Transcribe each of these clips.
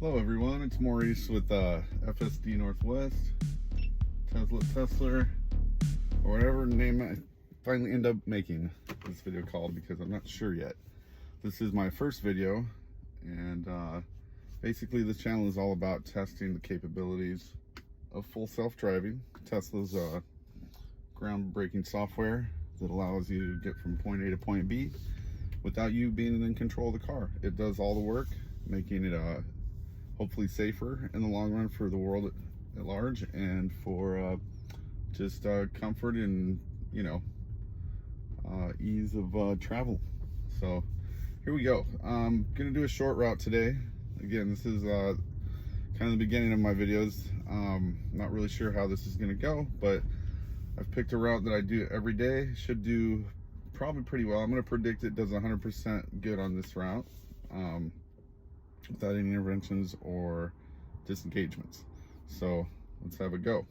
Hello everyone, it's Maurice with FSD Northwest, Tesla, or whatever name I finally end up making this video called, because I'm not sure yet. This is my first video, and basically this channel is all about testing the capabilities of full self-driving. Tesla's groundbreaking software that allows you to get from point A to point B without you being in control of the car. It does all the work, making it hopefully safer in the long run for the world at large, and for just comfort and ease of travel. So here we go. I'm gonna do a short route today. Again, this is kind of the beginning of my videos. Not really sure how this is gonna go, but I've picked a route that I do every day. Should do probably pretty well. I'm gonna predict it does 100% good on this route, without any interventions or disengagements. So let's have a go.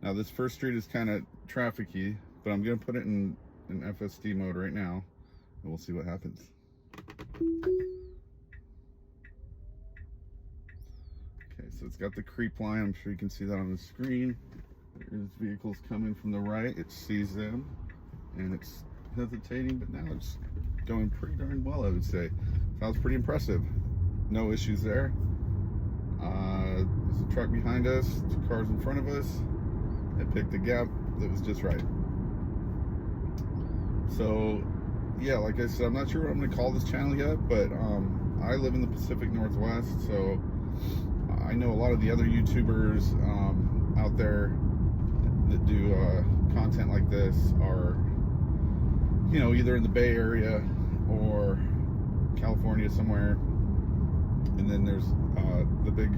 Now this first street is kind of trafficy, but I'm gonna put it in FSD mode right now, and we'll see what happens. Okay, so it's got the creep line. I'm sure you can see that on the screen. There's vehicles coming from the right. It sees them and it's hesitating, but now it's going pretty darn well, I would say. That was pretty impressive. No issues there. There's a truck behind us, 2 cars in front of us. It picked a gap that was just right. So yeah, like I said, I'm not sure what I'm gonna call this channel yet, but I live in the Pacific Northwest, so I know a lot of the other YouTubers out there that do content like this are, either in the Bay Area or California somewhere. And then there's the big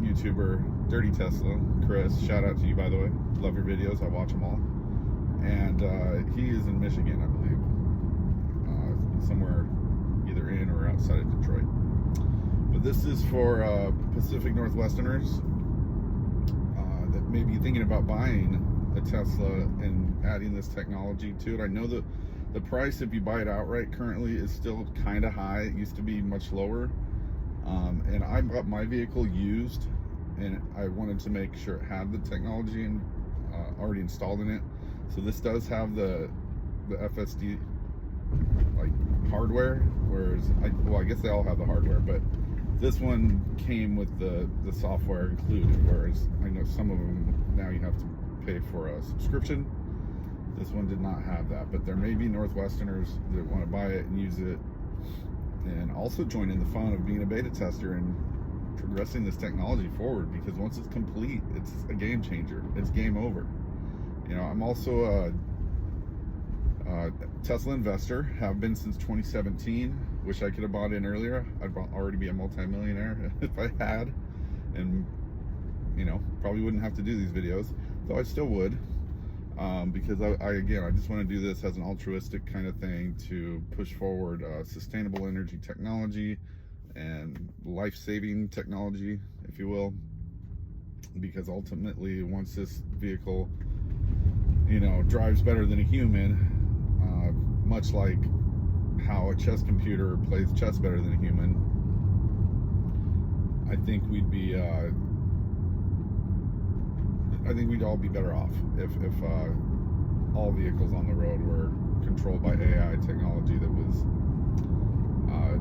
YouTuber, Dirty Tesla, Chris. Shout out to you, by the way. Love your videos. I watch them all. And he is in Michigan, I believe, somewhere either in or outside of Detroit. But this is for Pacific Northwesterners that may be thinking about buying a Tesla and adding this technology to it. I know that the price, if you buy it outright, currently is still kind of high. It used to be much lower. And I bought my vehicle used, and I wanted to make sure it had the technology and already installed in it. So this does have the FSD like hardware, whereas I guess they all have the hardware, but this one came with the software included, whereas I know some of them now you have to pay for a subscription. This one did not have that, but there may be Northwesterners that want to buy it and use it, and also join in the fun of being a beta tester and progressing this technology forward, because once it's complete, it's a game changer. It's game over. I'm also a Tesla investor, have been since 2017. Wish I could have bought in earlier. I'd already be a multi-millionaire if I had, and probably wouldn't have to do these videos, though I still would. Because I just want to do this as an altruistic kind of thing to push forward sustainable energy technology and life-saving technology, if you will. Because ultimately, once this vehicle, drives better than a human, much like how a chess computer plays chess better than a human, I think we'd all be better off if all vehicles on the road were controlled by AI technology that was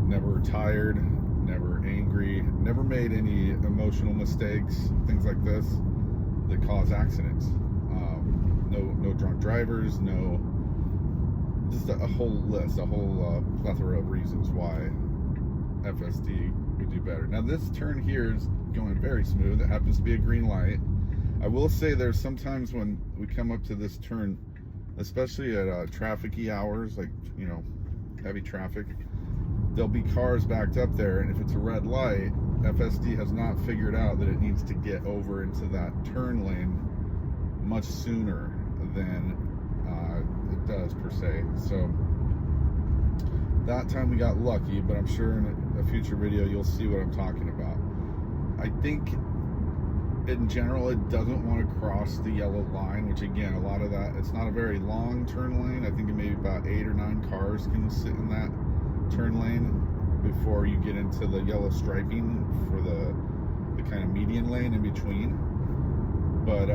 never tired, never angry, never made any emotional mistakes, things like this that cause accidents. No drunk drivers, just a whole list, a whole plethora of reasons why FSD would do better. Now this turn here is going very smooth. It happens to be a green light. I will say there's sometimes when we come up to this turn, especially at traffic-y hours, like, heavy traffic, there'll be cars backed up there, and if it's a red light, FSD has not figured out that it needs to get over into that turn lane much sooner than it does, per se. So that time we got lucky, but I'm sure in a future video you'll see what I'm talking about. I think in general it doesn't want to cross the yellow line, which again, a lot of that, it's not a very long turn lane. I think maybe about 8 or 9 cars can sit in that turn lane. before you get into the yellow striping for the kind of median lane in between. But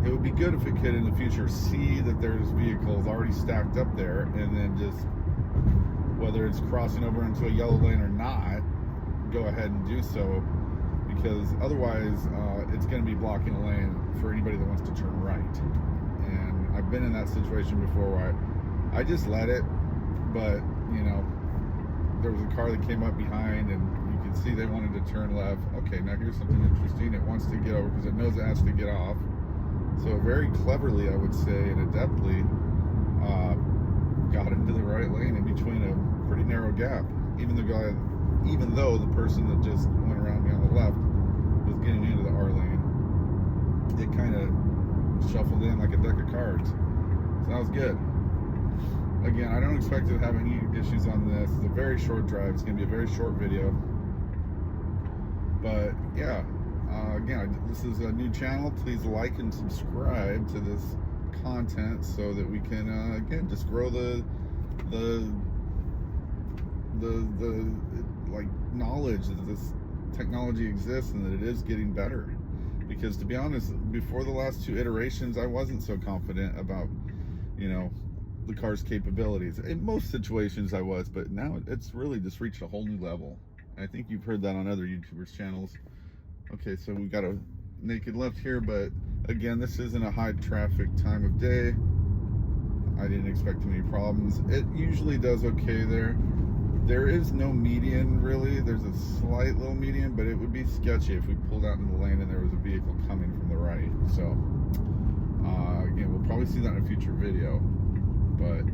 it would be good if it could in the future see that there's vehicles already stacked up there, and then just, whether it's crossing over into a yellow lane or not, go ahead and do so, because otherwise it's going to be blocking a lane for anybody that wants to turn right. And I've been in that situation before where I just let it, but you know, there was a car that came up behind and you could see they wanted to turn left. Okay, now here's something interesting. It wants to get over because it knows it has to get off. So very cleverly, I would say, and adeptly, got into the right lane in between a pretty narrow gap. Even though the person that just went around me on the left was getting into the R lane, it kind of shuffled in like a deck of cards. So that was good. Again, I don't expect to have any issues on this. It's a very short drive. It's going to be a very short video. But yeah, again, this is a new channel. Please like and subscribe to this content so that we can again just grow the like knowledge that this technology exists and that it is getting better. Because to be honest, before the last 2 iterations, I wasn't so confident about, you know, the car's capabilities. In most situations I was, but now it's really just reached a whole new level. And I think you've heard that on other YouTubers' channels. Okay, so we got a naked left here, but again, this isn't a high traffic time of day. I didn't expect too many problems. It usually does okay there. There is no median really. There's a slight little median, but it would be sketchy if we pulled out into the lane and there was a vehicle coming from the right. So again, we'll probably see that in a future video. But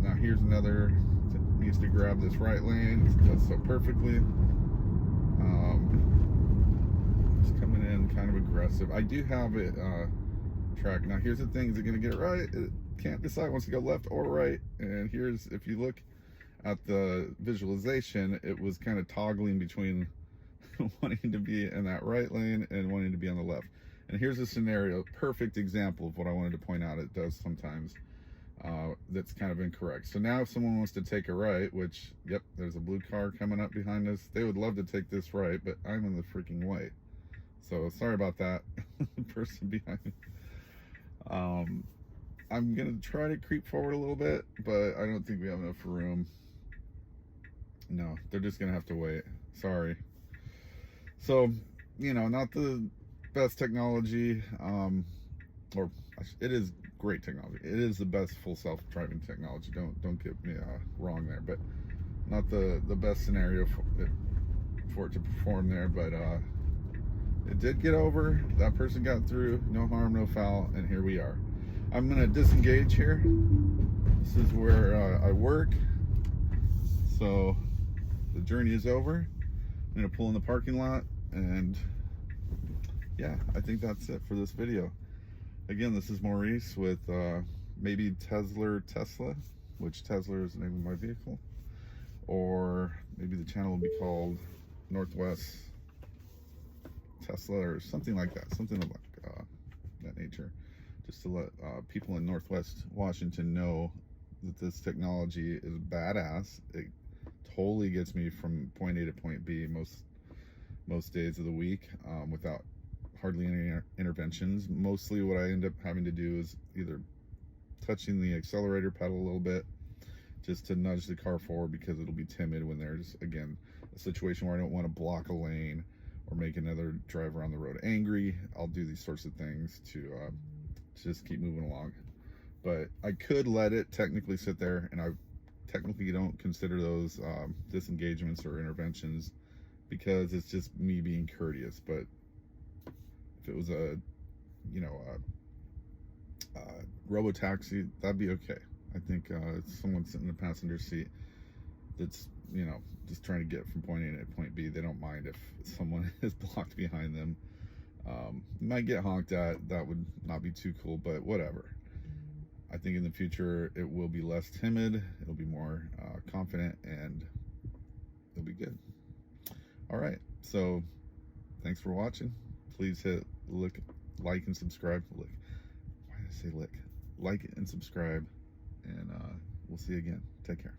now here's another that needs to grab this right lane. It does so perfectly. It's coming in kind of aggressive. I do have it tracked. Now here's the thing: is it going to get it right? It can't decide wants to go left or right. And here's, if you look at the visualization, it was kind of toggling between wanting to be in that right lane and wanting to be on the left. And here's a scenario, perfect example of what I wanted to point out. It does sometimes. That's kind of incorrect. So now if someone wants to take a right, which, yep, there's a blue car coming up behind us. They would love to take this right, but I'm in the freaking way. So sorry about that, person behind me. I'm gonna try to creep forward a little bit, but I don't think we have enough room. No, they're just gonna have to wait. Sorry. So, you know, not the best technology, or it is great technology. It is the best full self-driving technology. Don't get me wrong there, but not the best scenario for it to perform there. But it did get over. That person got through. No harm, no foul, and here we are. I'm gonna disengage here. This is where I work. So the journey is over. I'm gonna pull in the parking lot, and yeah, I think that's it for this video. Again, this is Maurice with maybe Tesla, which Tesla is the name of my vehicle, or maybe the channel will be called Northwest Tesla or something like that, something like that nature, just to let people in Northwest Washington know that this technology is badass. It totally gets me from point A to point B most days of the week without hardly any interventions. Mostly what I end up having to do is either touching the accelerator pedal a little bit just to nudge the car forward, because it'll be timid when there's, again, a situation where I don't want to block a lane or make another driver on the road angry. I'll do these sorts of things to just keep moving along. But I could let it technically sit there, and I technically don't consider those disengagements or interventions, because it's just me being courteous. But if it was a, you know, a robo-taxi, that'd be okay. I think someone sitting in the passenger seat that's, you know, just trying to get from point A to point B, they don't mind if someone is blocked behind them. Might get honked at. That would not be too cool, but whatever. I think in the future it will be less timid, it'll be more confident, and it'll be good. All right, so thanks for watching. Please hit like and subscribe. Why did I say lick? Like and subscribe, and we'll see you again. Take care.